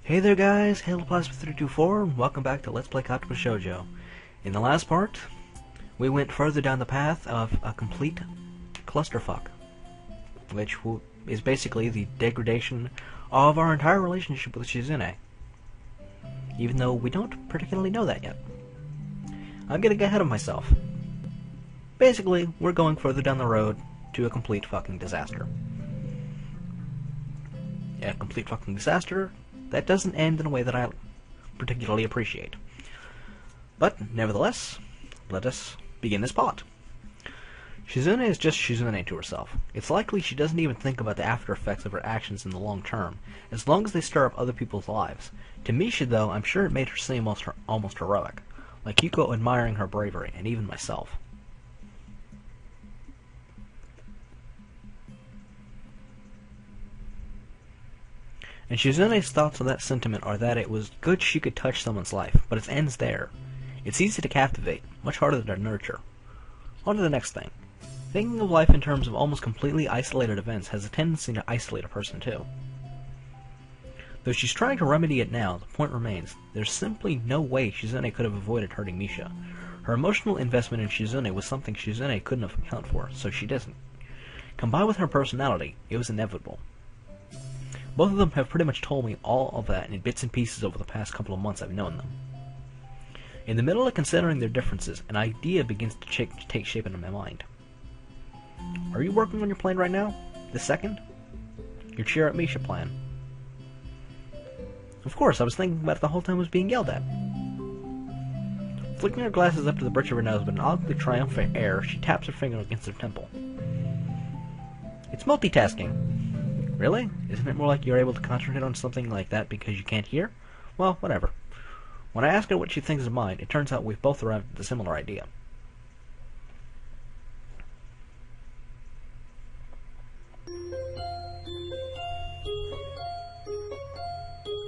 Hey there guys, HaloPlasma324, and welcome back to Let's Play Katawa Shoujo. In the last part, we went further down the path of a complete clusterfuck, which is basically the degradation of our entire relationship with Shizune, even though we don't particularly know that yet. I'm getting ahead of myself. Basically, we're going further down the road to a complete fucking disaster. Yeah, complete fucking disaster that doesn't end in a way that I particularly appreciate. But, nevertheless, let us begin this plot. Shizune is just Shizune to herself. It's likely she doesn't even think about the after effects of her actions in the long term, as long as they stir up other people's lives. To Misha, though, I'm sure it made her seem almost heroic, like Yuko admiring her bravery, and even myself. And Shizune's thoughts on that sentiment are that it was good she could touch someone's life, but it ends there. It's easy to captivate, much harder to nurture. On to the next thing. Thinking of life in terms of almost completely isolated events has a tendency to isolate a person too. Though she's trying to remedy it now, the point remains, there's simply no way Shizune could have avoided hurting Misha. Her emotional investment in Shizune was something Shizune couldn't have accounted for, so she doesn't. Combined with her personality, it was inevitable. Both of them have pretty much told me all of that in bits and pieces over the past couple of months I've known them. In the middle of considering their differences, an idea begins to take shape in my mind. Are you working on your plan right now? The second? Your cheer up Misha plan. Of course, I was thinking about it the whole time I was being yelled at. Flicking her glasses up to the bridge of her nose with an oddly triumphant air, she taps her finger against her temple. It's multitasking. Really? Isn't it more like you're able to concentrate on something like that because you can't hear? Well, whatever. When I ask her what she thinks of mine, it turns out we've both arrived at a similar idea.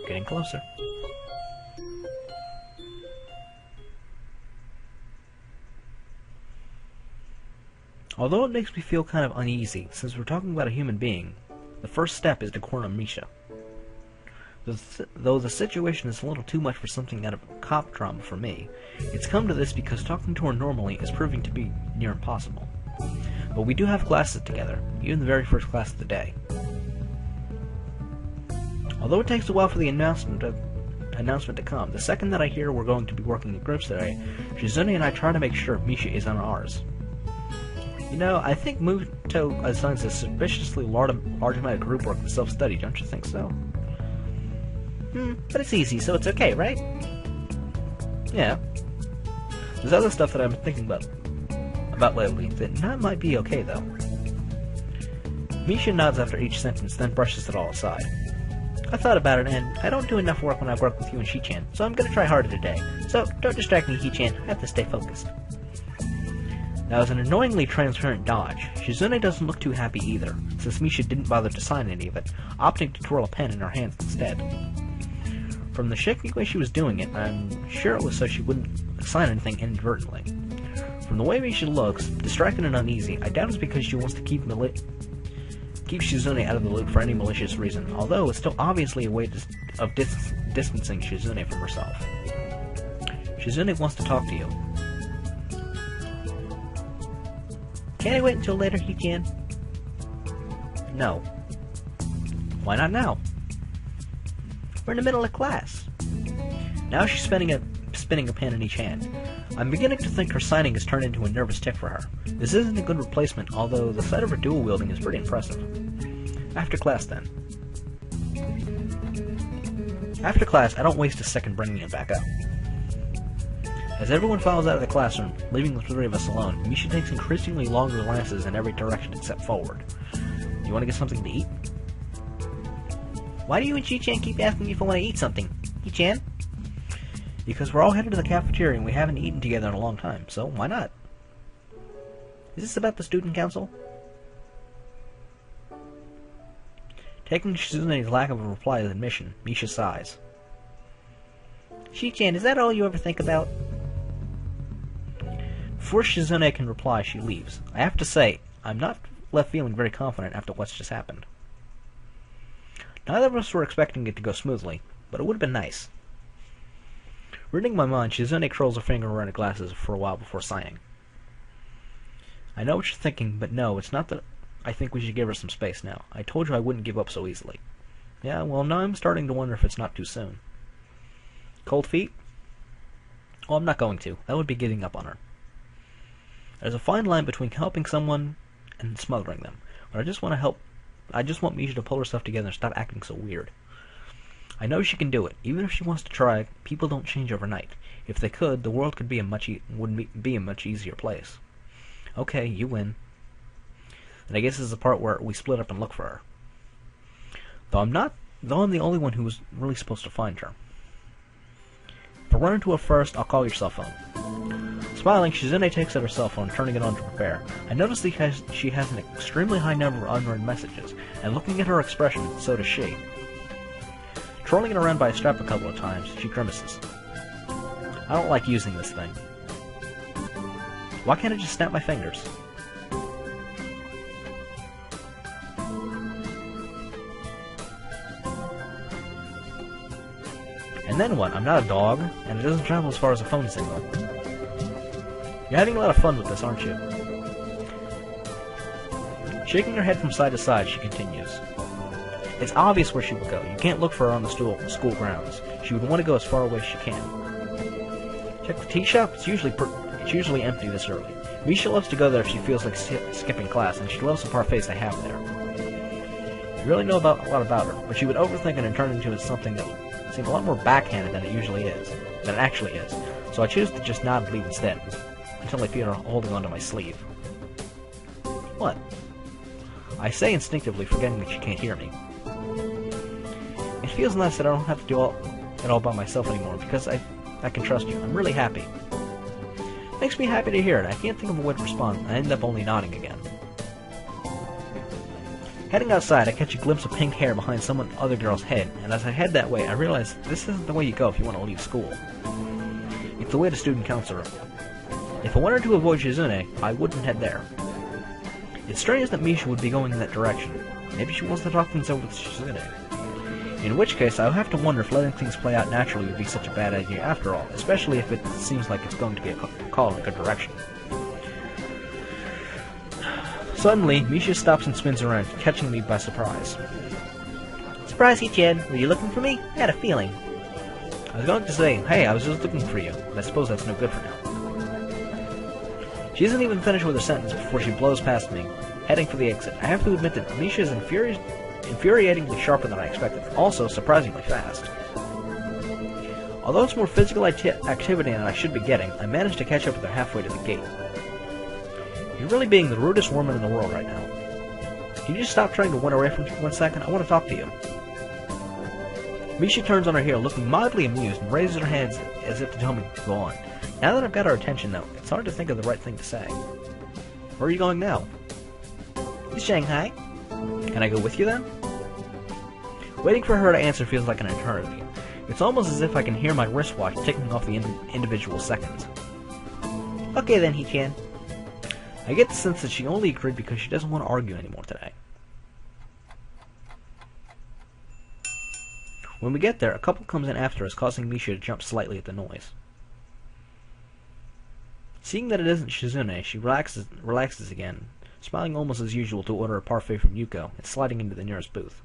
Getting closer. Although it makes me feel kind of uneasy, since we're talking about a human being, the first step is to corner Misha. Though the situation is a little too much for something out of cop drama for me, it's come to this because talking to her normally is proving to be near impossible. But we do have classes together, even the very first class of the day. Although it takes a while for the announcement to come, the second that I hear we're going to be working in groups today, Shizune and I try to make sure Misha is on ours. You know, I think Muto assigns a suspiciously large amount of group work to self-study, don't you think so? But it's easy, so it's okay, right? Yeah. There's other stuff that I've been thinking about lately that might be okay, though. Misha nods after each sentence, then brushes it all aside. I thought about it, and I don't do enough work when I work with you and Shi-chan, so I'm gonna try harder today. So, don't distract me, Shi-chan. I have to stay focused. Now, as an annoyingly transparent dodge, Shizune doesn't look too happy either, since Misha didn't bother to sign any of it, opting to twirl a pen in her hands instead. From the shaky way she was doing it, I'm sure it was so she wouldn't sign anything inadvertently. From the way Misha looks, distracted and uneasy, I doubt it's because she wants to keep Shizune out of the loop for any malicious reason, although it's still obviously a way of distancing Shizune from herself. Shizune wants to talk to you. Can't I wait until later, Shi-chan? No. Why not now? We're in the middle of class. Now she's spinning a pen in each hand. I'm beginning to think her signing has turned into a nervous tick for her. This isn't a good replacement, although the sight of her dual wielding is pretty impressive. After class, then. After class, I don't waste a second bringing it back up. As everyone files out of the classroom, leaving the three of us alone, Misha takes increasingly longer glances in every direction except forward. You want to get something to eat? Why do you and Shi-chan keep asking me if I want to eat something? Shi-chan? Because we're all headed to the cafeteria and we haven't eaten together in a long time, so why not? Is this about the student council? Taking Shizune's lack of a reply as admission, Misha sighs. Shi-chan, is that all you ever think about? Before Shizune can reply, she leaves. I have to say, I'm not left feeling very confident after what's just happened. Neither of us were expecting it to go smoothly. but it would have been nice. Reading my mind, Shizune curls her finger around her glasses for a while before sighing. I know what you're thinking, but no, it's not that I think we should give her some space now. I told you I wouldn't give up so easily. Yeah, well, now I'm starting to wonder if it's not too soon. Cold feet? Well, I'm not going to. That would be giving up on her. There's a fine line between helping someone and smothering them. But I just want to help. I just want Misha to pull herself together and stop acting so weird. I know she can do it. Even if she wants to try, people don't change overnight. If they could, the world could be would be a much easier place. Okay, you win. And I guess this is the part where we split up and look for her. Though I'm the only one who was really supposed to find her. If I run into her first, I'll call your cell phone. Smiling, Shizune takes out her cell phone, turning it on to prepare. I notice that she has an extremely high number of unread messages, and looking at her expression, so does she. Twirling it around by a strap a couple of times, she grimaces. I don't like using this thing. Why can't I just snap my fingers? And then what? I'm not a dog, and it doesn't travel as far as a phone signal. You're having a lot of fun with this, aren't you? Shaking her head from side to side, she continues. It's obvious where she will go. You can't look for her on the school grounds. She would want to go as far away as she can. Check the tea shop. It's usually empty this early. Misha loves to go there if she feels like skipping class, and she loves the parfaits they have there. You really know a lot about her, but she would overthink it and turn into something that would seem a lot more backhanded than it actually is. So I choose to just nod and leave instead, until I feel her holding onto my sleeve. What? I say instinctively, forgetting that she can't hear me. It feels nice that I don't have to do it all by myself anymore, because I can trust you. I'm really happy. Makes me happy to hear it. I can't think of a way to respond. I end up only nodding again. Heading outside, I catch a glimpse of pink hair behind some other girl's head, and as I head that way, I realize this isn't the way you go if you want to leave school. It's the way to student council room. If I wanted to avoid Shizune, I wouldn't head there. It's strange that Misha would be going in that direction. Maybe she wants to talk things over with Shizune. In which case, I would have to wonder if letting things play out naturally would be such a bad idea after all, especially if it seems like it's going to be a call in a good direction. Suddenly, Misha stops and spins around, catching me by surprise. Surprise, Hichan. Were you looking for me? I had a feeling. I was going to say, hey, I was just looking for you, but I suppose that's no good for now. She isn't even finished with her sentence before she blows past me, heading for the exit. I have to admit that Misha is infuriatingly sharper than I expected, also surprisingly fast. Although it's more physical activity than I should be getting, I managed to catch up with her halfway to the gate. You're really being the rudest woman in the world right now. Can you just stop trying to run away from me for 1 second? I want to talk to you. Misha turns on her heel, looking mildly amused, and raises her hands as if to tell me to go on. Now that I've got her attention, though, it's hard to think of the right thing to say. Where are you going now? To Shanghai. Can I go with you then? Waiting for her to answer feels like an eternity. It's almost as if I can hear my wristwatch ticking off the individual seconds. Okay then, Hichan. I get the sense that she only agreed because she doesn't want to argue anymore today. When we get there, a couple comes in after us, causing Misha to jump slightly at the noise. Seeing that it isn't Shizune, she relaxes again, smiling almost as usual to order a parfait from Yuko, and sliding into the nearest booth.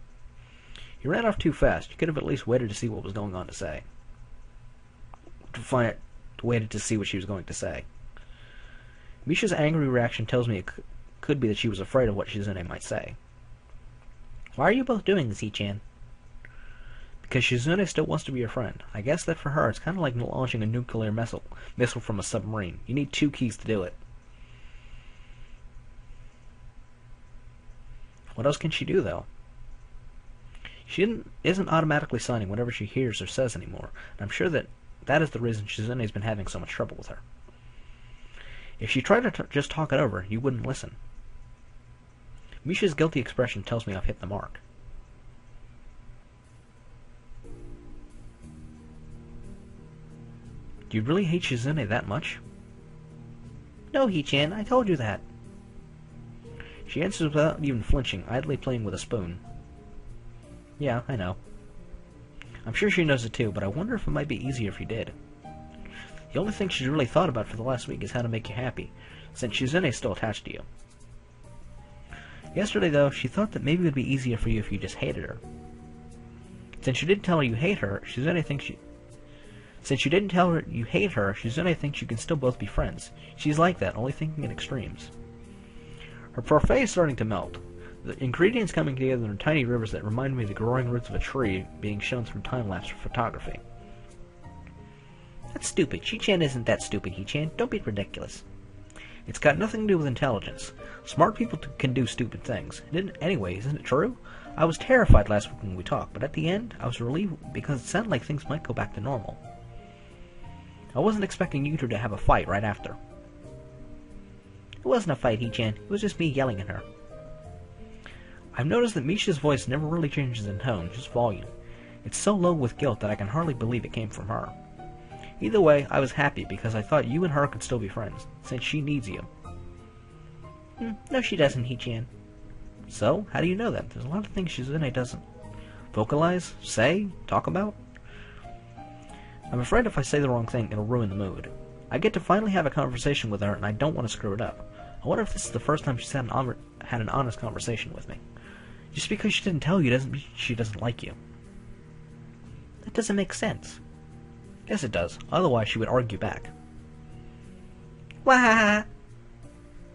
He ran off too fast. You could have at least waited to see what was going on to say. Waited to see what she was going to say. Misha's angry reaction tells me it could be that she was afraid of what Shizune might say. Why are you both doing this, Hichan? Because Shizune still wants to be your friend. I guess that for her, it's kind of like launching a nuclear missile from a submarine. You need 2 keys to do it. What else can she do, though? She isn't automatically signing whatever she hears or says anymore, and I'm sure that is the reason Shizune's been having so much trouble with her. If she tried to just talk it over, you wouldn't listen. Misha's guilty expression tells me I've hit the mark. Do you really hate Shizune that much? No, Hichan, I told you that. She answers without even flinching, idly playing with a spoon. Yeah, I know. I'm sure she knows it too, but I wonder if it might be easier if you did. The only thing she's really thought about for the last week is how to make you happy, since Shizune is still attached to you. Yesterday, though, she thought that maybe it would be easier for you if you just hated her. Since you didn't tell her you hate her, Shizune thinks you... Since you didn't tell her you hate her, Shizune thinks you can still both be friends. She's like that, only thinking in extremes. Her parfait is starting to melt. The ingredients coming together in tiny rivers that remind me of the growing roots of a tree being shown through time-lapse photography. That's stupid. Shi-chan isn't that stupid, He-chan. Don't be ridiculous. It's got nothing to do with intelligence. Smart people can do stupid things. Anyway, isn't it true? I was terrified last week when we talked, but at the end, I was relieved because it sounded like things might go back to normal. I wasn't expecting you two to have a fight right after. It wasn't a fight, He-chan. It was just me yelling at her. I've noticed that Misha's voice never really changes in tone, just volume. It's so low with guilt that I can hardly believe it came from her. Either way, I was happy because I thought you and her could still be friends, since she needs you. No, she doesn't, He-chan. So, how do you know that? There's a lot of things Shizune doesn't vocalize, say, talk about. I'm afraid if I say the wrong thing, it'll ruin the mood. I get to finally have a conversation with her, and I don't want to screw it up. I wonder if this is the first time she's had an honest conversation with me. Just because she didn't tell you doesn't mean she doesn't like you. That doesn't make sense. Yes, it does. Otherwise, she would argue back. Wah!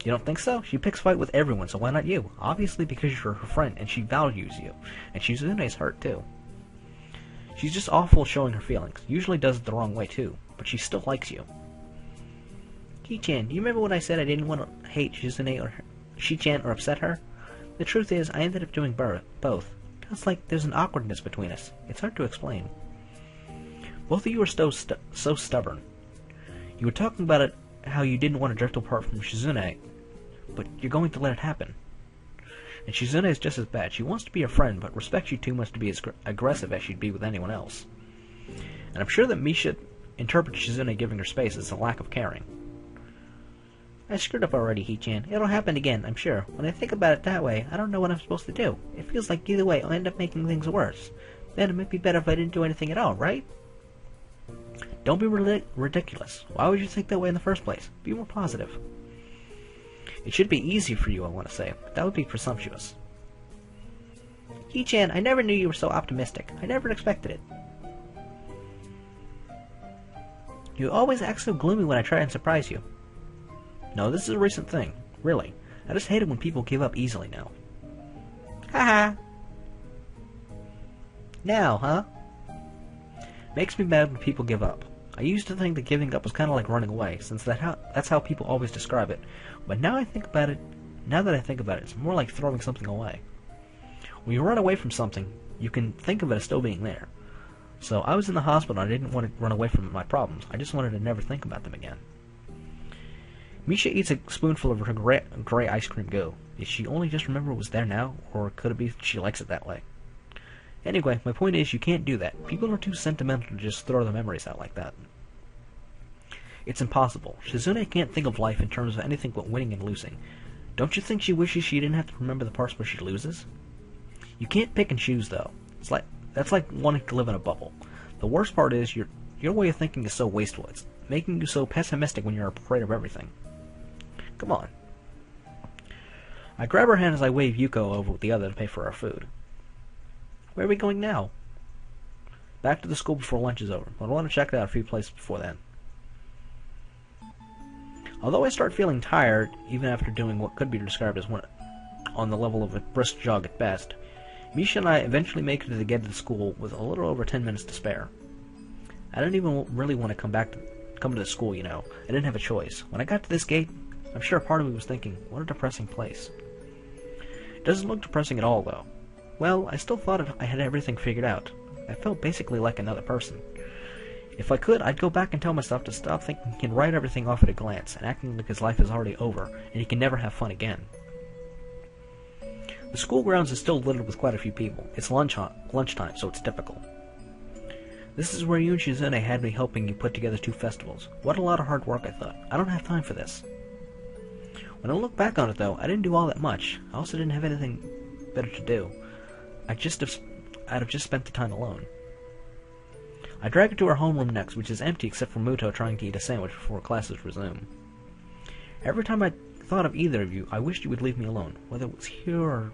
You don't think so? She picks fight with everyone, so why not you? Obviously because you're her friend, and she values you. And Shizune's hurt, too. She's just awful showing her feelings. Usually does it the wrong way, too. But she still likes you. He-chan, do you remember when I said I didn't want to hate Shizune or Shi-chan or upset her? The truth is, I ended up doing both. It's like there's an awkwardness between us. It's hard to explain. Both of you are so stubborn. You were talking about it, how you didn't want to drift apart from Shizune, but you're going to let it happen. And Shizune is just as bad. She wants to be your friend, but respects you too much to be as aggressive as she'd be with anyone else. And I'm sure that Misha interprets Shizune giving her space as a lack of caring. I screwed up already, He-chan. It'll happen again, I'm sure. When I think about it that way, I don't know what I'm supposed to do. It feels like either way I'll end up making things worse. Then it might be better if I didn't do anything at all, right? Don't be ridiculous. Why would you think that way in the first place? Be more positive. It should be easy for you, I want to say, but that would be presumptuous. He-chan, I never knew you were so optimistic. I never expected it. You always act so gloomy when I try and surprise you. No, this is a recent thing. Really. I just hate it when people give up easily now. Haha. Now, huh? Makes me mad when people give up. I used to think that giving up was kind of like running away, since that's how people always describe it. But now that I think about it, it's more like throwing something away. When you run away from something, you can think of it as still being there. So I was in the hospital and I didn't want to run away from my problems. I just wanted to never think about them again. Misha eats a spoonful of her gray ice cream goo. Did she only just remember it was there now, or could it be she likes it that way? Anyway, my point is you can't do that. People are too sentimental to just throw their memories out like that. It's impossible. Shizune can't think of life in terms of anything but winning and losing. Don't you think she wishes she didn't have to remember the parts where she loses? You can't pick and choose, though. That's like wanting to live in a bubble. The worst part is your way of thinking is so wasteful. It's making you so pessimistic when you're afraid of everything. Come on. I grab her hand as I wave Yuko over with the other to pay for our food. Where are we going now? Back to the school before lunch is over, but I want to check out a few places before then. Although I start feeling tired, even after doing what could be described as one on the level of a brisk jog at best, Misha and I eventually make it to the gate of the school with a little over 10 minutes to spare. I didn't even really want to come to the school, you know. I didn't have a choice. When I got to this gate, I'm sure part of me was thinking, what a depressing place. It doesn't look depressing at all, though. Well, I still thought I had everything figured out. I felt basically like another person. If I could, I'd go back and tell myself to stop thinking he can write everything off at a glance, and acting like his life is already over, and he can never have fun again. The school grounds is still littered with quite a few people. It's lunchtime, so it's typical. This is where you and Shizune had me helping you put together 2 festivals. What a lot of hard work, I thought. I don't have time for this. When I look back on it, though, I didn't do all that much. I also didn't have anything better to do. I'd have just spent the time alone. I drag her to her homeroom next, which is empty except for Muto trying to eat a sandwich before classes resume. Every time I thought of either of you, I wished you would leave me alone, whether it was here or...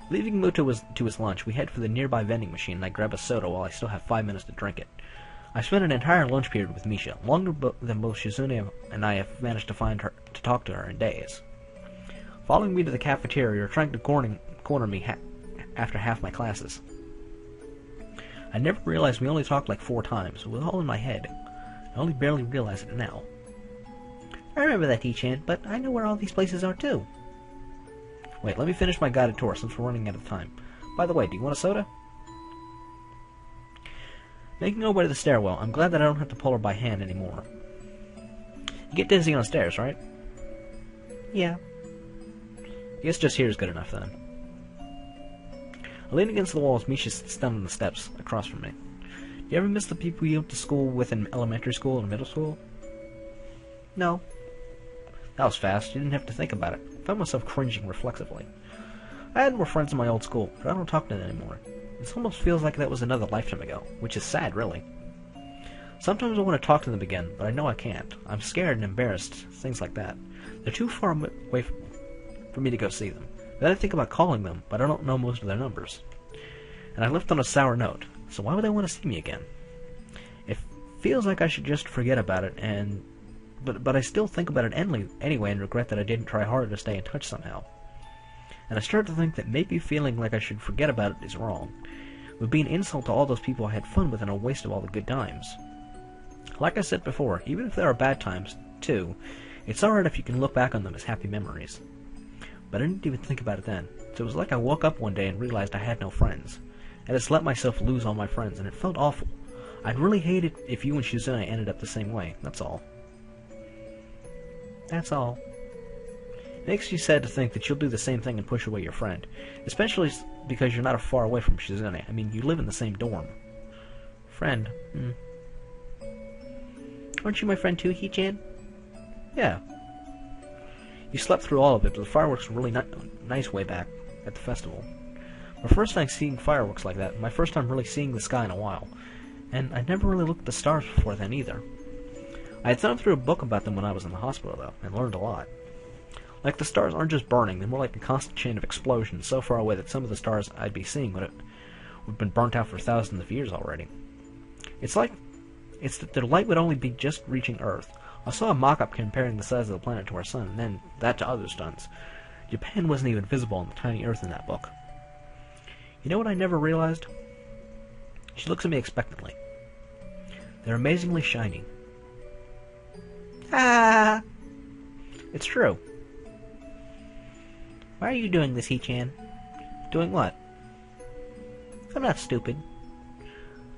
Leaving Muto to his lunch, we head for the nearby vending machine and I grab a soda while I still have 5 minutes to drink it. I spent an entire lunch period with Misha, longer than both Shizune and I have managed to talk to her in days. Following me to the cafeteria or trying to corner me after half my classes. I never realized we only talked like 4 times. It was all in my head. I only barely realized it now. I remember that, T-chan, but I know where all these places are too. Wait, let me finish my guided tour since we're running out of time. By the way, do you want a soda? Making our way to the stairwell, I'm glad that I don't have to pull her by hand anymore. You get dizzy on stairs, right? Yeah. I guess just here is good enough then. I lean against the wall as Misha sits down on the steps across from me. Do you ever miss the people you went to school with in elementary school and middle school? No. That was fast. You didn't have to think about it. I found myself cringing reflexively. I had more friends in my old school, but I don't talk to them anymore. It almost feels like that was another lifetime ago, which is sad, really. Sometimes I want to talk to them again, but I know I can't. I'm scared and embarrassed, things like that. They're too far away for me to go see them. Then I think about calling them, but I don't know most of their numbers. And I left on a sour note, so why would they want to see me again? It feels like I should just forget about it, but I still think about it anyway and regret that I didn't try harder to stay in touch somehow. And I start to think that maybe feeling like I should forget about it is wrong. It would be an insult to all those people I had fun with and a waste of all the good times. Like I said before, even if there are bad times, too, it's alright if you can look back on them as happy memories. But I didn't even think about it then, so it was like I woke up one day and realized I had no friends. I just let myself lose all my friends, and it felt awful. I'd really hate it if you and Shizune ended up the same way, that's all. That's all. It makes you sad to think that you'll do the same thing and push away your friend, especially because you're not far away from Shizune. I mean, you live in the same dorm. Friend, Aren't you my friend too, He-chan? Yeah. You slept through all of it, but the fireworks were really nice way back at the festival. My first time seeing fireworks like that, my first time really seeing the sky in a while, and I'd never really looked at the stars before then either. I had thumbed through a book about them when I was in the hospital, though, and learned a lot. Like, the stars aren't just burning, they're more like a constant chain of explosions so far away that some of the stars I'd be seeing would have been burnt out for thousands of years already. It's that their light would only be just reaching Earth. I saw a mock-up comparing the size of the planet to our sun, and then that to other suns. Japan wasn't even visible on the tiny Earth in that book. You know what I never realized? She looks at me expectantly. They're amazingly shiny. Ah! It's true. Why are you doing this, He-chan? Doing what? I'm not stupid.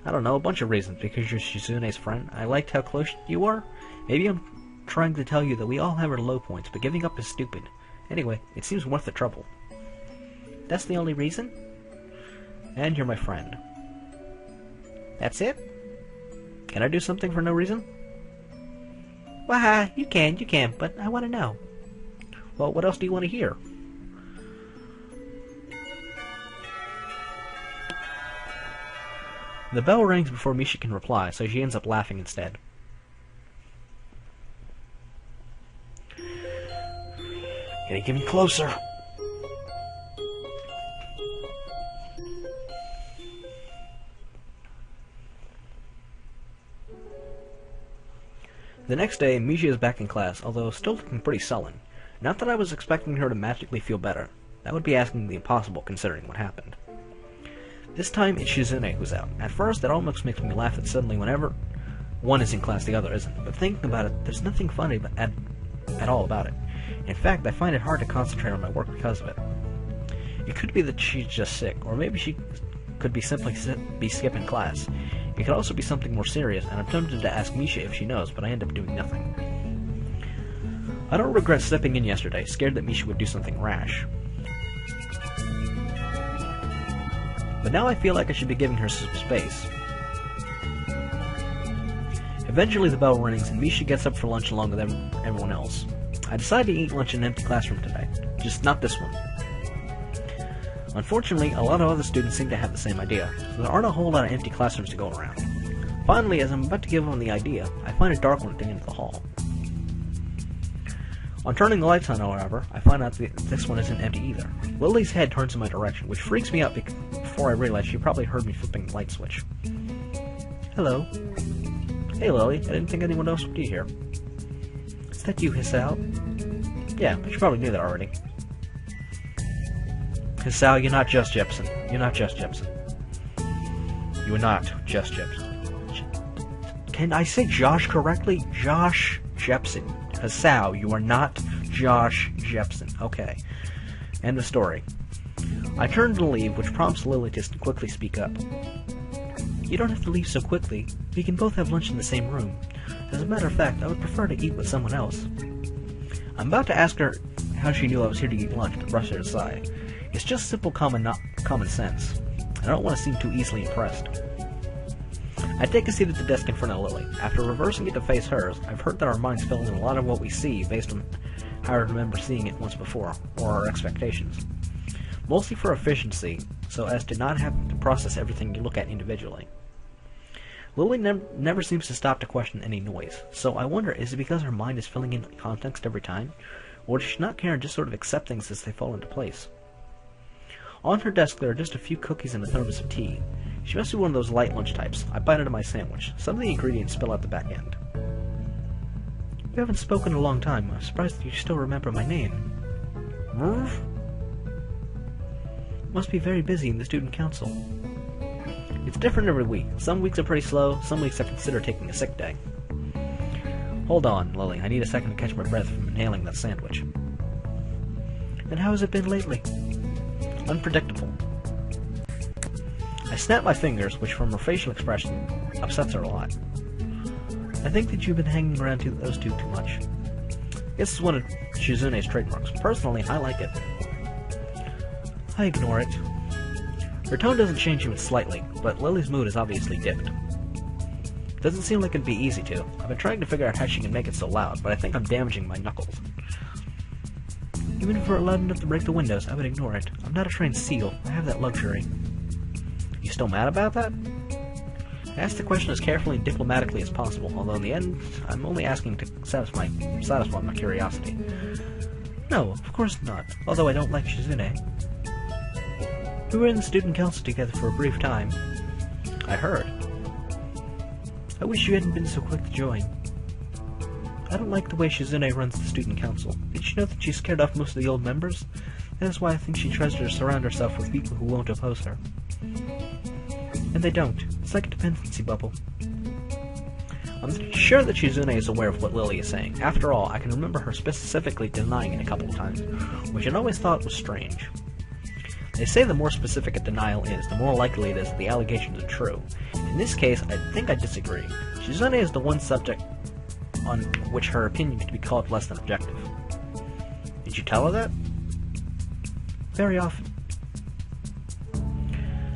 I don't know, a bunch of reasons. Because you're Shizune's friend. I liked how close you were. Maybe I'm trying to tell you that we all have our low points, but giving up is stupid. Anyway, it seems worth the trouble. That's the only reason? And you're my friend. That's it? Can I do something for no reason? Wah, you can, but I want to know. Well, what else do you want to hear? The bell rings before Misha can reply, so she ends up laughing instead. Gonna get me closer. The next day, Misha is back in class, although still looking pretty sullen. Not that I was expecting her to magically feel better. That would be asking the impossible considering what happened. This time, it's Shizune who's out. At first, it almost makes me laugh that suddenly whenever one is in class, the other isn't. But thinking about it, there's nothing funny at all about it. In fact, I find it hard to concentrate on my work because of it. It could be that she's just sick, or maybe she could be simply be skipping class. It could also be something more serious, and I'm tempted to ask Misha if she knows, but I end up doing nothing. I don't regret stepping in yesterday, scared that Misha would do something rash. But now I feel like I should be giving her some space. Eventually the bell rings, and Misha gets up for lunch along with everyone else. I decide to eat lunch in an empty classroom today, just not this one. Unfortunately, a lot of other students seem to have the same idea, so there aren't a whole lot of empty classrooms to go around. Finally, as I'm about to give them the idea, I find a dark one at the end of the hall. On turning the lights on, however, I find out that this one isn't empty either. Lily's head turns in my direction, which freaks me out before I realize she probably heard me flipping the light switch. Hello. Hey, Lily. I didn't think anyone else would be here. Is that you, Hisao? Yeah, but you probably knew that already. Hisao, you're not just Jepson. You're not just Jepson. You are not just Jepson. Can I say Josh correctly? Josh Jepson. Hisao, you are not Josh Jepson. Okay. End of story. I turn to leave, which prompts Lily to quickly speak up. You don't have to leave so quickly. We can both have lunch in the same room. As a matter of fact, I would prefer to eat with someone else. I'm about to ask her how she knew I was here to eat lunch, to brush it aside. It's just simple common sense. I don't want to seem too easily impressed. I take a seat at the desk in front of Lily. After reversing it to face hers, I've heard that our minds fill in a lot of what we see based on how I remember seeing it once before, or our expectations. Mostly for efficiency, so as to not have to process everything you look at individually. Lily never seems to stop to question any noise, so I wonder, is it because her mind is filling in context every time, or does she not care and just sort of accept things as they fall into place? On her desk there are just a few cookies and a thermos of tea. She must be one of those light lunch types. I bite into my sandwich. Some of the ingredients spill out the back end. We haven't spoken in a long time. I'm surprised that you still remember my name. Merv? Must be very busy in the student council. It's different every week. Some weeks are pretty slow, some weeks I consider taking a sick day. Hold on, Lily. I need a second to catch my breath from inhaling that sandwich. And how has it been lately? Unpredictable. I snap my fingers, which from her facial expression upsets her a lot. I think that you've been hanging around those two too much. This is one of Shizune's trademarks. Personally, I like it. I ignore it. Her tone doesn't change even slightly, but Lily's mood is obviously dipped. Doesn't seem like it'd be easy to. I've been trying to figure out how she can make it so loud, but I think I'm damaging my knuckles. Even if we're loud enough to break the windows, I would ignore it. I'm not a trained seal. I have that luxury. You still mad about that? I ask the question as carefully and diplomatically as possible, although in the end, I'm only asking to satisfy my curiosity. No, of course not, although I don't like Shizune. We were in the student council together for a brief time. I heard. I wish you hadn't been so quick to join. I don't like the way Shizune runs the student council. Did you know that she scared off most of the old members? That is why I think she tries to surround herself with people who won't oppose her. And they don't. It's like a dependency bubble. I'm sure that Shizune is aware of what Lily is saying. After all, I can remember her specifically denying it a couple of times, which I'd always thought was strange. They say the more specific a denial is, the more likely it is that the allegations are true. In this case, I think I disagree. Shizune is the one subject on which her opinion could be called less than objective. Did you tell her that? Very often.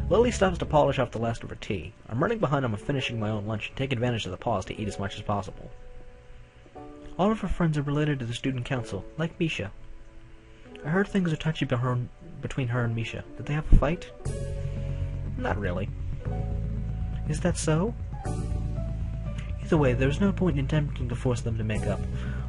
Lily stops to polish off the last of her tea. I'm running behind on finishing my own lunch and take advantage of the pause to eat as much as possible. All of her friends are related to the student council, like Misha. I heard things are touchy between her and Misha. Did they have a fight? Not really. Is that so? Either way, there's no point in attempting to force them to make up.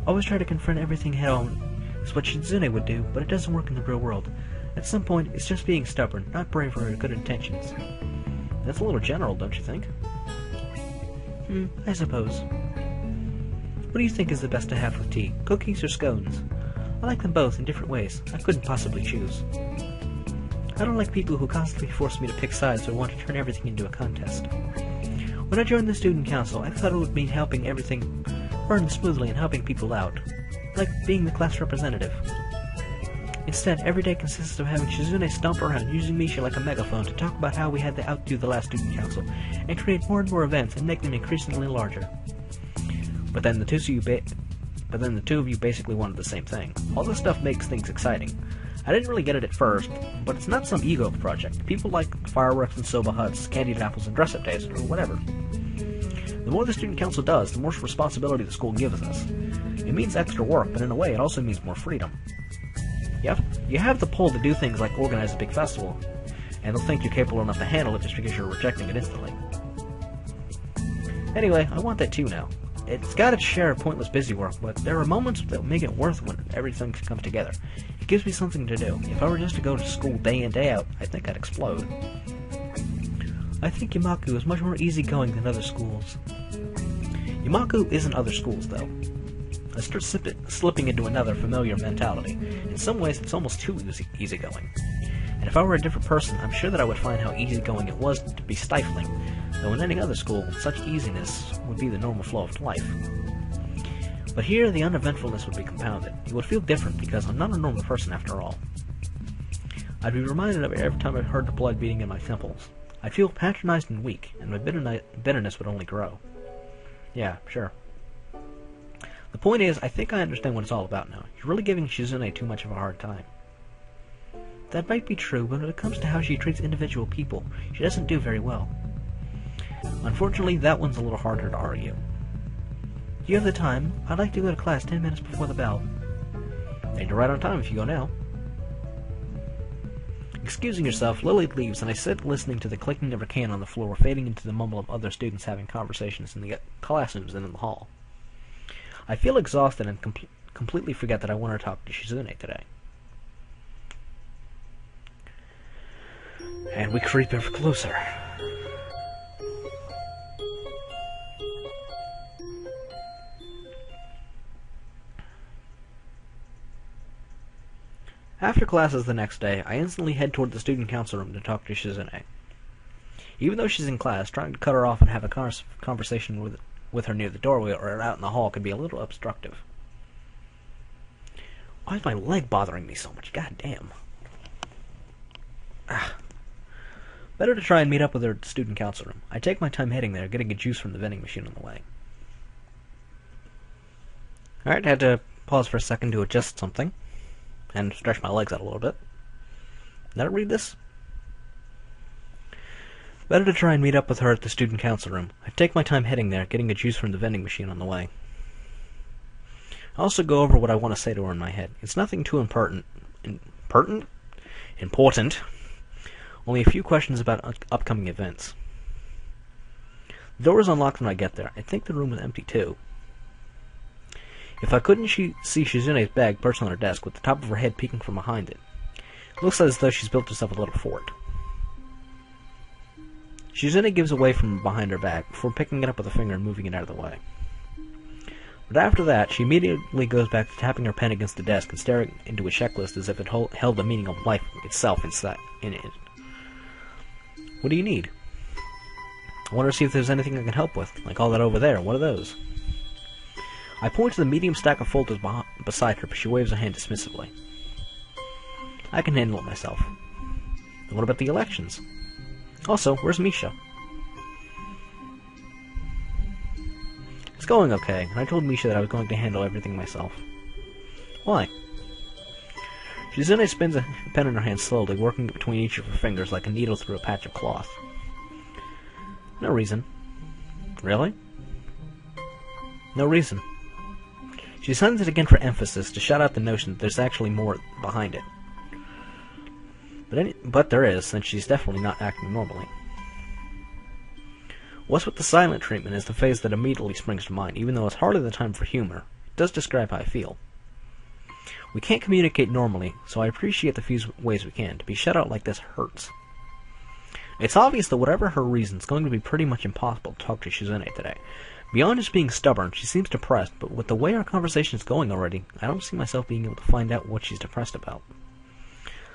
Always try to confront everything head on. It's what Shizune would do, but it doesn't work in the real world. At some point, it's just being stubborn, not bravery or good intentions. That's a little general, don't you think? I suppose. What do you think is the best to have with tea? Cookies or scones? I like them both in different ways. I couldn't possibly choose. I don't like people who constantly force me to pick sides or want to turn everything into a contest. When I joined the student council, I thought it would mean helping everything run smoothly and helping people out. Like being the class representative. Instead, every day consists of having Shizune stomp around using Misha like a megaphone to talk about how we had to outdo the last student council and create more and more events and make them increasingly larger. But then the two of you basically wanted the same thing. All this stuff makes things exciting. I didn't really get it at first, but it's not some ego project. People like fireworks and soba huts, candied apples and dress-up days, or whatever. The more the student council does, the more responsibility the school gives us. It means extra work, but in a way it also means more freedom. You have the pull to do things like organize a big festival, and they'll think you're capable enough to handle it just because you're rejecting it instantly. Anyway, I want that too now. It's got its share of pointless busy work, but there are moments that make it worth when everything comes together. It gives me something to do. If I were just to go to school day in, day out, I think I'd explode. I think Yamaku is much more easygoing than other schools. Yamaku isn't other schools, though. I start slipping into another familiar mentality. In some ways, it's almost too easygoing. And if I were a different person, I'm sure that I would find how easygoing it was to be stifling, though in any other school, such easiness would be the normal flow of life. But here, the uneventfulness would be compounded. It would feel different because I'm not a normal person after all. I'd be reminded of it every time I heard the blood beating in my temples. I'd feel patronized and weak, and my bitterness would only grow. Yeah, sure. The point is, I think I understand what it's all about now. You're really giving Shizune too much of a hard time. That might be true, but when it comes to how she treats individual people, she doesn't do very well. Unfortunately, that one's a little harder to argue. Do you have the time? I'd like to go to class 10 minutes before the bell. And you're right on time if you go now. Excusing yourself, Lily leaves, and I sit listening to the clicking of her can on the floor, fading into the mumble of other students having conversations in the classrooms and in the hall. I feel exhausted and completely forget that I want to talk to Shizune today. And we creep ever closer. After classes the next day, I instantly head toward the student council room to talk to Shizune. Even though she's in class, trying to cut her off and have a conversation with her near the doorway or out in the hall can be a little obstructive. Why is my leg bothering me so much? God damn. Better to try and meet up with her at the student council room. I take my time heading there, getting a juice from the vending machine on the way. Alright, had to pause for a second to adjust something. And stretch my legs out a little bit. Did I read this? Better to try and meet up with her at the student council room. I take my time heading there, getting a juice from the vending machine on the way. I also go over what I want to say to her in my head. It's nothing too important. Only a few questions about upcoming events. The door is unlocked when I get there. I think the room is empty too. If I couldn't see Shizune's bag perched on her desk with the top of her head peeking from behind it. It looks as though she's built herself a little fort. Shizune gives away from behind her back before picking it up with a finger and moving it out of the way. But after that, she immediately goes back to tapping her pen against the desk and staring into a checklist as if it held the meaning of life itself in it. What do you need? I want to see if there's anything I can help with, like all that over there. What are those? I point to the medium stack of folders beside her, but she waves her hand dismissively. I can handle it myself. And what about the elections? Also, where's Misha? It's going okay, and I told Misha that I was going to handle everything myself. Why? Shizune spins a pen in her hand slowly, working it between each of her fingers like a needle through a patch of cloth. No reason. Really? No reason. She sends it again for emphasis to shut out the notion that there's actually more behind it. But there is, since she's definitely not acting normally. What's with the silent treatment is the phase that immediately springs to mind, even though it's hardly the time for humor. It does describe how I feel. We can't communicate normally, so I appreciate the few ways we can. To be shut out like this hurts. It's obvious that whatever her reason, it's going to be pretty much impossible to talk to Shizune today. Beyond just being stubborn, she seems depressed, but with the way our conversation is going already, I don't see myself being able to find out what she's depressed about.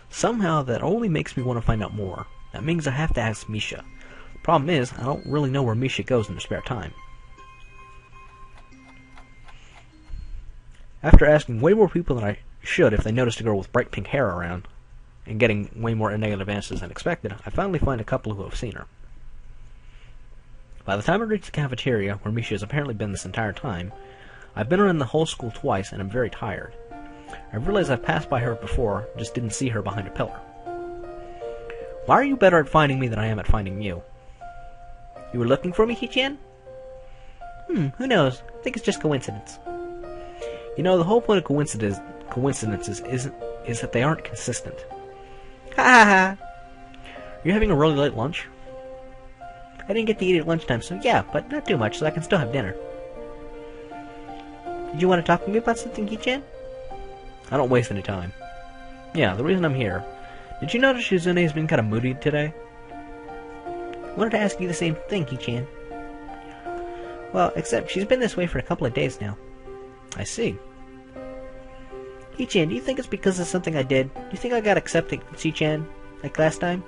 Somehow, that only makes me want to find out more. That means I have to ask Misha. The problem is, I don't really know where Misha goes in her spare time. After asking way more people than I should if they noticed a girl with bright pink hair around, and getting way more negative answers than expected, I finally find a couple who have seen her. By the time I reach the cafeteria, where Misha has apparently been this entire time, I've been around the whole school twice, and I'm very tired. I realize I've passed by her before, just didn't see her behind a pillar. Why are you better at finding me than I am at finding you? You were looking for me, Hichan? Who knows? I think it's just coincidence. You know, the whole point of coincidences is that they aren't consistent. Ha ha ha! Are you having a really late lunch? I didn't get to eat at lunchtime, so yeah, but not too much, so I can still have dinner. Did you want to talk to me about something, Ki-chan? I don't waste any time. Yeah, the reason I'm here. Did you notice Shizune has been kind of moody today? I wanted to ask you the same thing, Ki-chan. Well, except she's been this way for a couple of days now. I see. Ki-chan, do you think it's because of something I did? Do you think I got accepted, Chi-chan, like last time?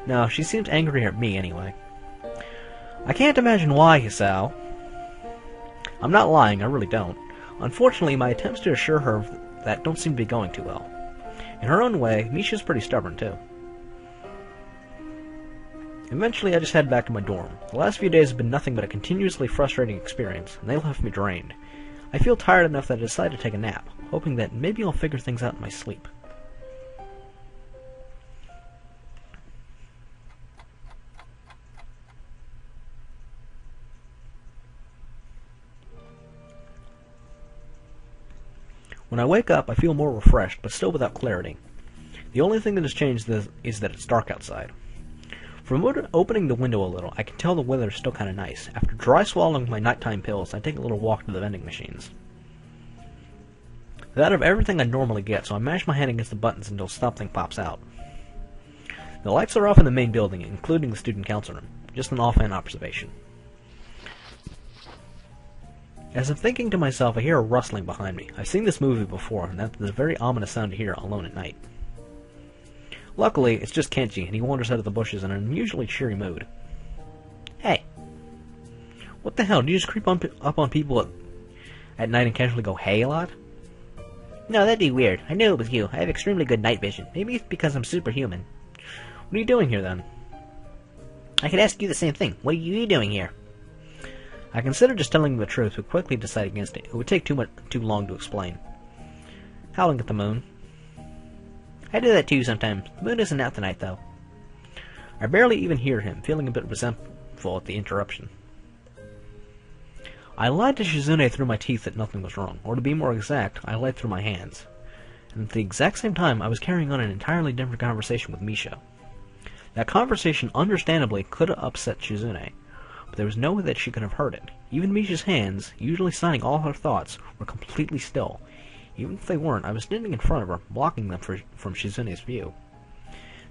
No, she seems angry at me anyway. I can't imagine why, Hisao. I'm not lying, I really don't. Unfortunately, my attempts to assure her of that don't seem to be going too well. In her own way, Misha's pretty stubborn, too. Eventually, I just head back to my dorm. The last few days have been nothing but a continuously frustrating experience, and they left me drained. I feel tired enough that I decide to take a nap, hoping that maybe I'll figure things out in my sleep. When I wake up, I feel more refreshed, but still without clarity. The only thing that has changed is that it's dark outside. From opening the window a little, I can tell the weather is still kind of nice. After dry swallowing my nighttime pills, I take a little walk to the vending machines. They're out of everything I normally get, so I mash my hand against the buttons until something pops out. The lights are off in the main building, including the student council room. Just an offhand observation. As I'm thinking to myself, I hear a rustling behind me. I've seen this movie before, and that's a very ominous sound to hear alone at night. Luckily, it's just Kenji, and he wanders out of the bushes in an unusually cheery mood. Hey! What the hell, do you just creep up on people at night and casually go, hey, a lot? No, that'd be weird. I knew it was you. I have extremely good night vision. Maybe it's because I'm superhuman. What are you doing here, then? I could ask you the same thing. What are you doing here? I considered just telling him the truth, but quickly decided against it. It would take too long to explain. Howling at the moon. I do that too sometimes. The moon isn't out tonight, though. I barely even hear him, feeling a bit resentful at the interruption. I lied to Shizune through my teeth that nothing was wrong, or to be more exact, I lied through my hands. And at the exact same time, I was carrying on an entirely different conversation with Misha. That conversation, understandably, could have upset Shizune, but there was no way that she could have heard it. Even Misha's hands, usually signing all her thoughts, were completely still. Even if they weren't, I was standing in front of her, blocking them from Shizune's view.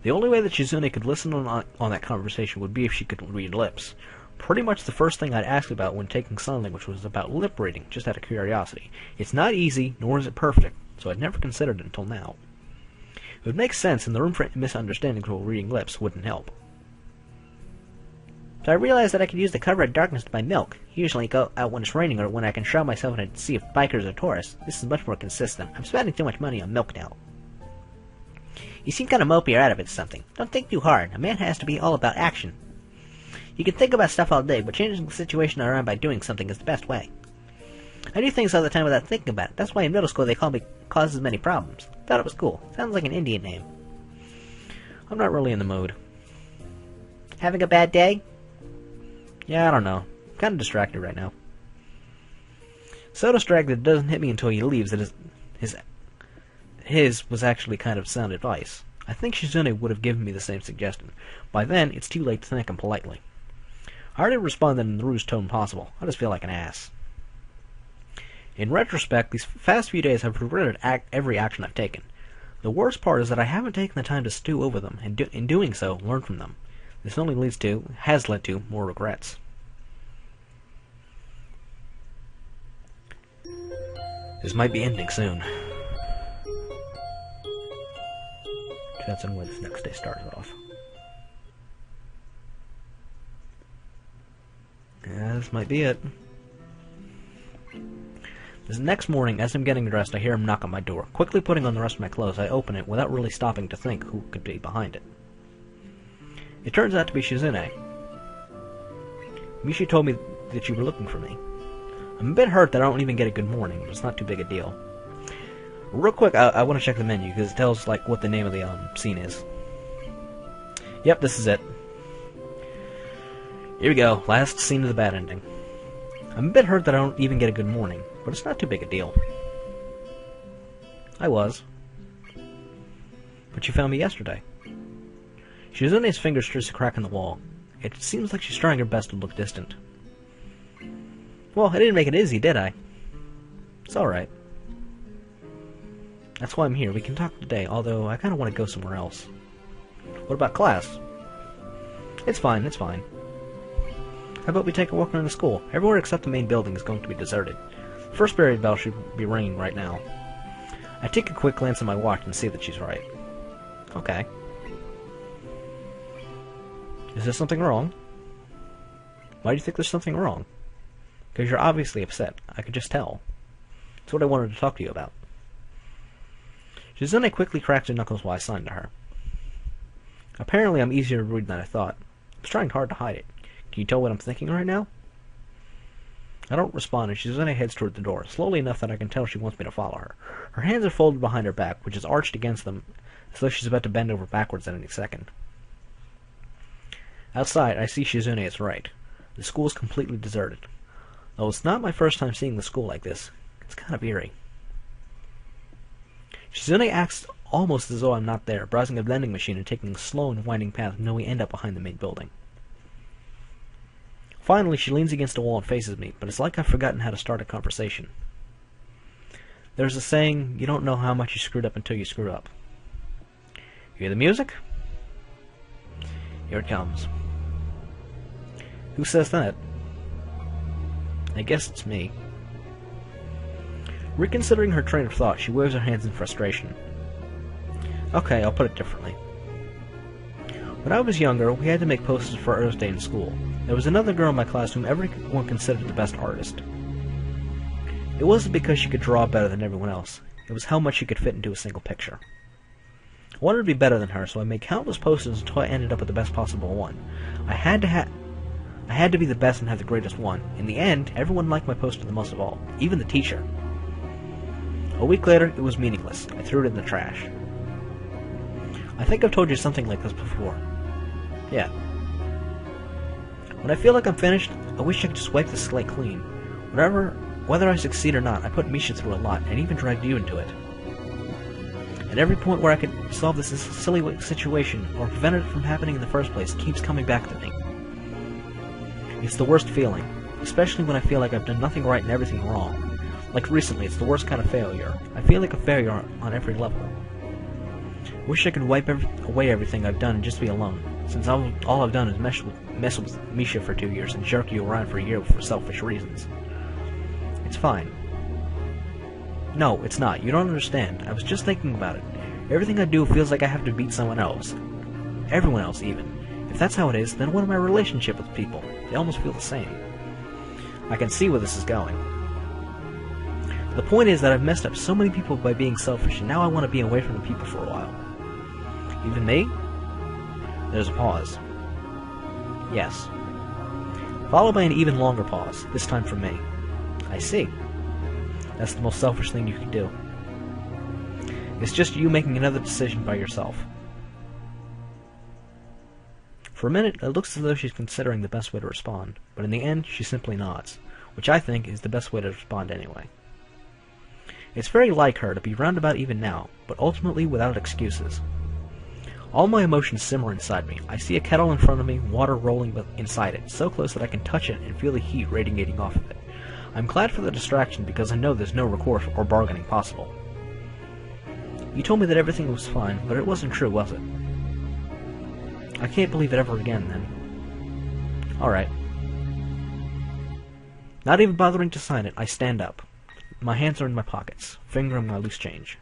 The only way that Shizune could listen on that conversation would be if she could read lips. Pretty much the first thing I'd asked about when taking sign language was about lip reading, just out of curiosity. It's not easy, nor is it perfect, so I'd never considered it until now. It would make sense, and the room for misunderstandings while reading lips wouldn't help. So I realized that I could use the cover of darkness to buy milk. Usually go out when it's raining or when I can shroud myself in a sea of bikers or tourists. This is much more consistent. I'm spending too much money on milk now. You seem kind of mopey or out of it or something. Don't think too hard. A man has to be all about action. You can think about stuff all day, but changing the situation around by doing something is the best way. I do things all the time without thinking about it. That's why in middle school they called me Causes Many Problems. Thought it was cool. Sounds like an Indian name. I'm not really in the mood. Having a bad day? Yeah, I don't know. I'm kind of distracted right now. So distracted it doesn't hit me until he leaves that his was actually kind of sound advice. I think Shizune would have given me the same suggestion. By then, it's too late to thank him politely. I already responded in the rudest tone possible. I just feel like an ass. In retrospect, these past few days have regretted every action I've taken. The worst part is that I haven't taken the time to stew over them, and in doing so, learn from them. This only has led to, more regrets. This might be ending soon. That's in where this next day started off. Yeah, this might be it. This next morning, as I'm getting dressed, I hear him knock on my door. Quickly putting on the rest of my clothes, I open it without really stopping to think who could be behind it. It turns out to be Shizune. Misha told me that you were looking for me. I'm a bit hurt that I don't even get a good morning, but it's not too big a deal. Real quick, I want to check the menu, because it tells like what the name of the scene is. Yep, this is it. Here we go, last scene of the bad ending. I'm a bit hurt that I don't even get a good morning, but it's not too big a deal. I was. but you found me yesterday. Shizune's fingers trace a crack in the wall. It seems like she's trying her best to look distant. Well, I didn't make it easy, did I? It's alright. That's why I'm here. We can talk today, although I kind of want to go somewhere else. What about class? It's fine, it's fine. How about we take a walk around the school? Everywhere except the main building is going to be deserted. The first period bell should be ringing right now. I take a quick glance at my watch and see that she's right. Okay. Is there something wrong? Why do you think there's something wrong? Because you're obviously upset. I could just tell. That's what I wanted to talk to you about. Shizune quickly cracked her knuckles while I signed to her. Apparently I'm easier to read than I thought. I was trying hard to hide it. Can you tell what I'm thinking right now? I don't respond, and Shizune heads toward the door, slowly enough that I can tell she wants me to follow her. Her hands are folded behind her back, which is arched against them, as though she's about to bend over backwards at any second. Outside, I see Shizune is right. The school is completely deserted. Though it's not my first time seeing the school like this, it's kind of eerie. Shizune acts almost as though I'm not there, browsing a vending machine and taking a slow and winding path until we end up behind the main building. Finally, she leans against a wall and faces me, but it's like I've forgotten how to start a conversation. There's a saying, you don't know how much you screwed up until you screw up. Hear the music? Here it comes. Who says that? I guess it's me. Reconsidering her train of thought, she waves her hands in frustration. Okay, I'll put it differently. When I was younger, we had to make posters for Earth Day in school. There was another girl in my class whom everyone considered the best artist. It wasn't because she could draw better than everyone else. It was how much she could fit into a single picture. I wanted to be better than her, so I made countless posters until I ended up with the best possible one. I had to be the best and have the greatest one. In the end, everyone liked my poster the most of all, even the teacher. A week later, it was meaningless. I threw it in the trash. I think I've told you something like this before. Yeah. When I feel like I'm finished, I wish I could just wipe the slate clean. Whether I succeed or not, I put Misha through a lot, and even dragged you into it. At every point where I could solve this silly situation, or prevent it from happening in the first place, it keeps coming back to me. It's the worst feeling, especially when I feel like I've done nothing right and everything wrong. Like recently, it's the worst kind of failure. I feel like a failure on every level. I wish I could wipe away everything I've done and just be alone, since all I've done is mess with Misha for 2 years and jerk you around for a year for selfish reasons. It's fine. No, it's not. You don't understand. I was just thinking about it. Everything I do feels like I have to beat someone else. Everyone else, even. If that's how it is, then what are my relationship with people? They almost feel the same. I can see where this is going. The point is that I've messed up so many people by being selfish, and now I want to be away from the people for a while. Even me? There's a pause. Yes. Followed by an even longer pause, this time from me. I see. That's the most selfish thing you can do. It's just you making another decision by yourself. For a minute, it looks as though she's considering the best way to respond, but in the end, she simply nods, which I think is the best way to respond anyway. It's very like her to be roundabout even now, but ultimately without excuses. All my emotions simmer inside me. I see a kettle in front of me, water rolling inside it, so close that I can touch it and feel the heat radiating off of it. I'm glad for the distraction because I know there's no recourse or bargaining possible. You told me that everything was fine, but it wasn't true, was it? I can't believe it ever again, then. Alright. Not even bothering to sign it, I stand up. My hands are in my pockets, fingering my loose change.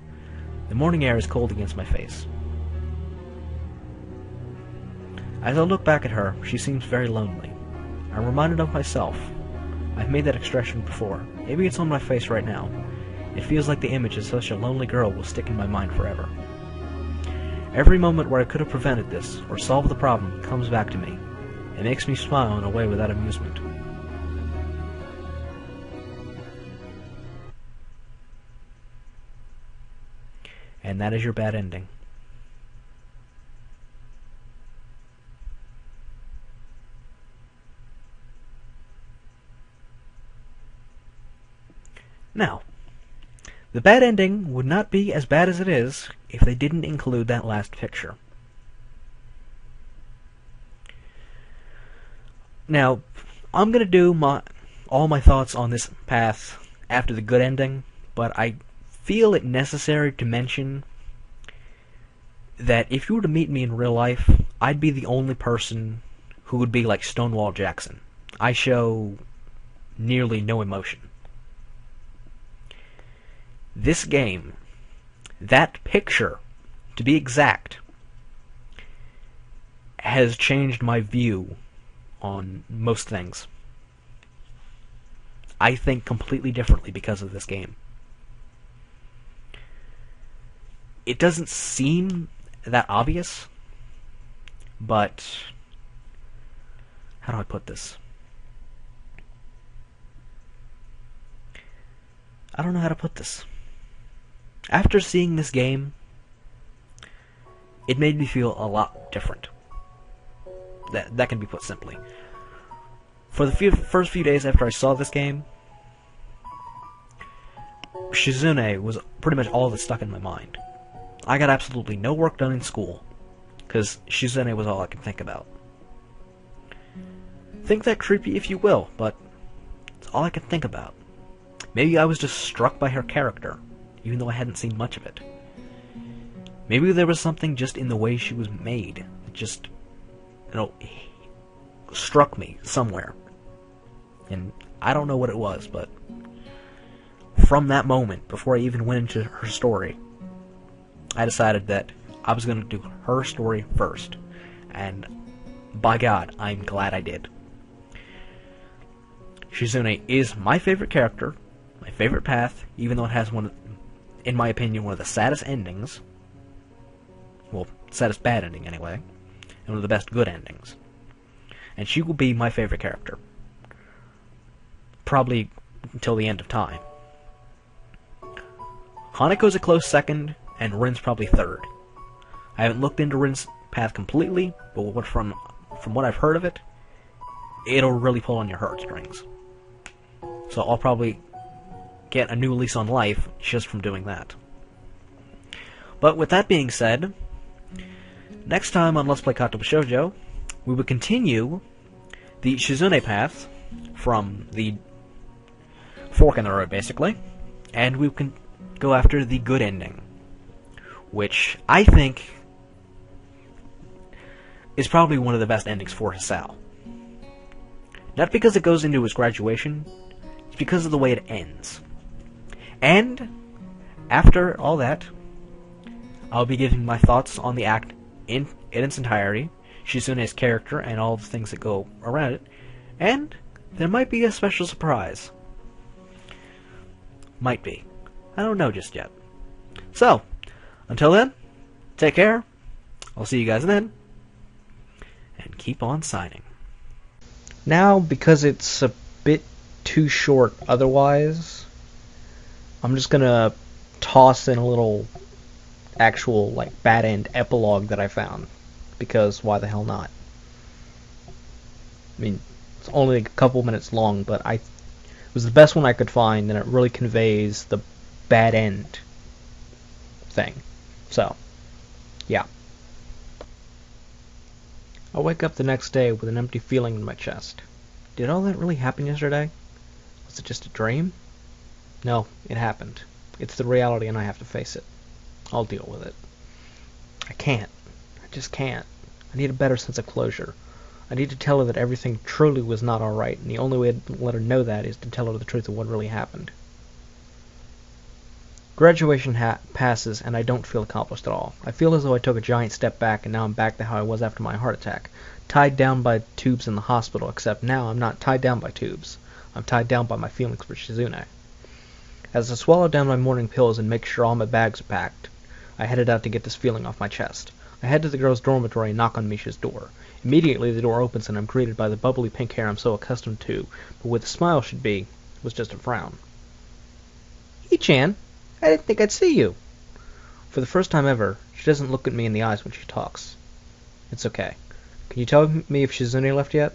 The morning air is cold against my face. As I look back at her, she seems very lonely. I'm reminded of myself. I've made that expression before. Maybe it's on my face right now. It feels like the image of such a lonely girl will stick in my mind forever. Every moment where I could have prevented this, or solved the problem, comes back to me. It makes me smile in a way without amusement. And that is your bad ending. Now, The bad ending would not be as bad as it is if they didn't include that last picture. Now, I'm going to do all my thoughts on this path after the good ending, but I feel it necessary to mention that if you were to meet me in real life, I'd be the only person who would be like Stonewall Jackson. I show nearly no emotion. This game, that picture, to be exact, has changed my view on most things. I think completely differently because of this game. It doesn't seem that obvious, but how do I put this? I don't know how to put this. After seeing this game, it made me feel a lot different. That can be put simply. For the first few days after I saw this game, Shizune was pretty much all that stuck in my mind. I got absolutely no work done in school, because Shizune was all I could think about. Think that creepy if you will, but it's all I could think about. Maybe I was just struck by her character, even though I hadn't seen much of it. Maybe there was something just in the way she was made that just, struck me somewhere. And I don't know what it was, but from that moment, before I even went into her story, I decided that I was going to do her story first. And by God, I'm glad I did. Shizune is my favorite character, my favorite path, even though it has in my opinion, one of the saddest endings. Well, saddest bad ending anyway. And one of the best good endings. And she will be my favorite character. Probably until the end of time. Haneko's a close second, and Ren's probably third. I haven't looked into Ren's path completely, but from what I've heard of it, it'll really pull on your heartstrings. So I'll probably get a new lease on life just from doing that. But with that being said, next time on Let's Play Katawa Shoujo, we will continue the Shizune path from the fork in the road, basically, and we can go after the good ending, which I think is probably one of the best endings for Hisao. Not because it goes into his graduation, it's because of the way it ends. And after all that, I'll be giving my thoughts on the act in its entirety, Shizune's character, and all the things that go around it, and there might be a special surprise. Might be. I don't know just yet. So, until then, take care. I'll see you guys then. And keep on signing. Now, because it's a bit too short otherwise, I'm just gonna toss in a little actual, bad end epilogue that I found. Because why the hell not? I mean, it's only a couple minutes long, but it was the best one I could find, and it really conveys the bad end thing. So, yeah. I wake up the next day with an empty feeling in my chest. Did all that really happen yesterday? Was it just a dream? No, it happened. It's the reality and I have to face it. I'll deal with it. I can't. I just can't. I need a better sense of closure. I need to tell her that everything truly was not alright, and the only way to let her know that is to tell her the truth of what really happened. Graduation passes, and I don't feel accomplished at all. I feel as though I took a giant step back, and now I'm back to how I was after my heart attack. Tied down by tubes in the hospital, except now I'm not tied down by tubes. I'm tied down by my feelings for Shizune. As I swallow down my morning pills and make sure all my bags are packed, I headed out to get this feeling off my chest. I head to the girls' dormitory and knock on Misha's door. Immediately the door opens and I'm greeted by the bubbly pink hair I'm so accustomed to, but with a smile should be, was just a frown. "Ii-chan, I didn't think I'd see you." For the first time ever, she doesn't look at me in the eyes when she talks. It's okay. Can you tell me if Shizune left yet?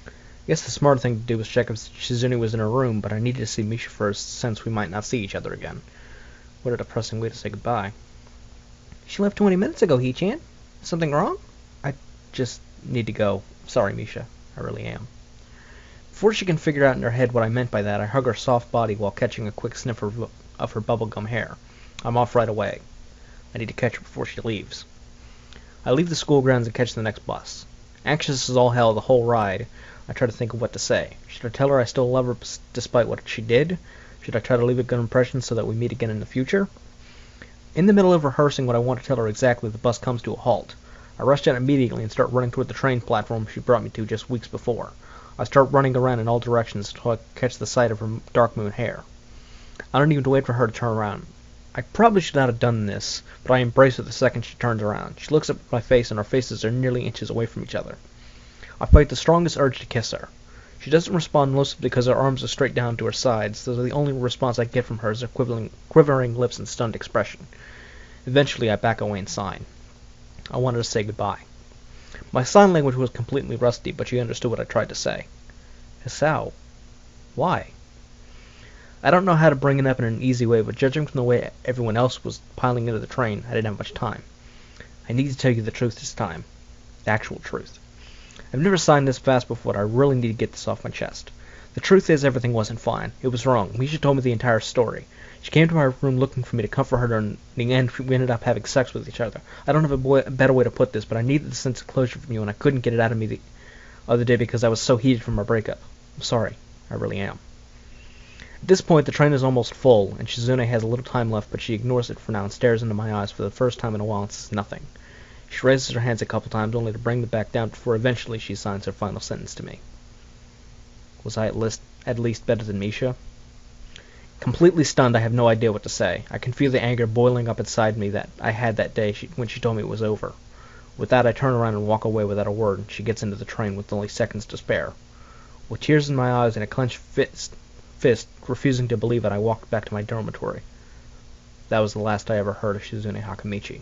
I guess the smarter thing to do was check if Shizune was in her room, but I needed to see Misha first, since we might not see each other again. What a depressing way to say goodbye. She left 20 minutes ago, He-chan. Something wrong? I just need to go. Sorry, Misha. I really am. Before she can figure out in her head what I meant by that, I hug her soft body while catching a quick sniff of her bubblegum hair. I'm off right away. I need to catch her before she leaves. I leave the school grounds and catch the next bus. Anxious as all hell the whole ride, I try to think of what to say. Should I tell her I still love her despite what she did? Should I try to leave a good impression so that we meet again in the future? In the middle of rehearsing what I want to tell her exactly, the bus comes to a halt. I rush out immediately and start running toward the train platform she brought me to just weeks before. I start running around in all directions until I catch the sight of her dark moon hair. I don't even wait for her to turn around. I probably should not have done this, but I embrace her the second she turns around. She looks up at my face and our faces are nearly inches away from each other. I fight the strongest urge to kiss her. She doesn't respond mostly because her arms are straight down to her sides, so the only response I get from her is her quivering lips and stunned expression. Eventually I back away and sign. I wanted to say goodbye. My sign language was completely rusty, but she understood what I tried to say. Hisao. Why? I don't know how to bring it up in an easy way, but judging from the way everyone else was piling into the train, I didn't have much time. I need to tell you the truth this time. The actual truth. I've never signed this fast before, but I really need to get this off my chest. The truth is, everything wasn't fine. It was wrong. Misha told me the entire story. She came to my room looking for me to comfort her, and in the end we ended up having sex with each other. I don't have a better way to put this, but I needed the sense of closure from you, and I couldn't get it out of me the other day because I was so heated from our breakup. I'm sorry. I really am. At this point, the train is almost full, and Shizune has a little time left, but she ignores it for now and stares into my eyes for the first time in a while and says nothing. She raises her hands a couple times, only to bring them back down before eventually she signs her final sentence to me. Was I at least better than Misha? Completely stunned, I have no idea what to say. I can feel the anger boiling up inside me that I had that day when she told me it was over. With that, I turn around and walk away without a word, and she gets into the train with only seconds to spare. With tears in my eyes and a clenched fist, refusing to believe it, I walked back to my dormitory. That was the last I ever heard of Shizune Hakamichi.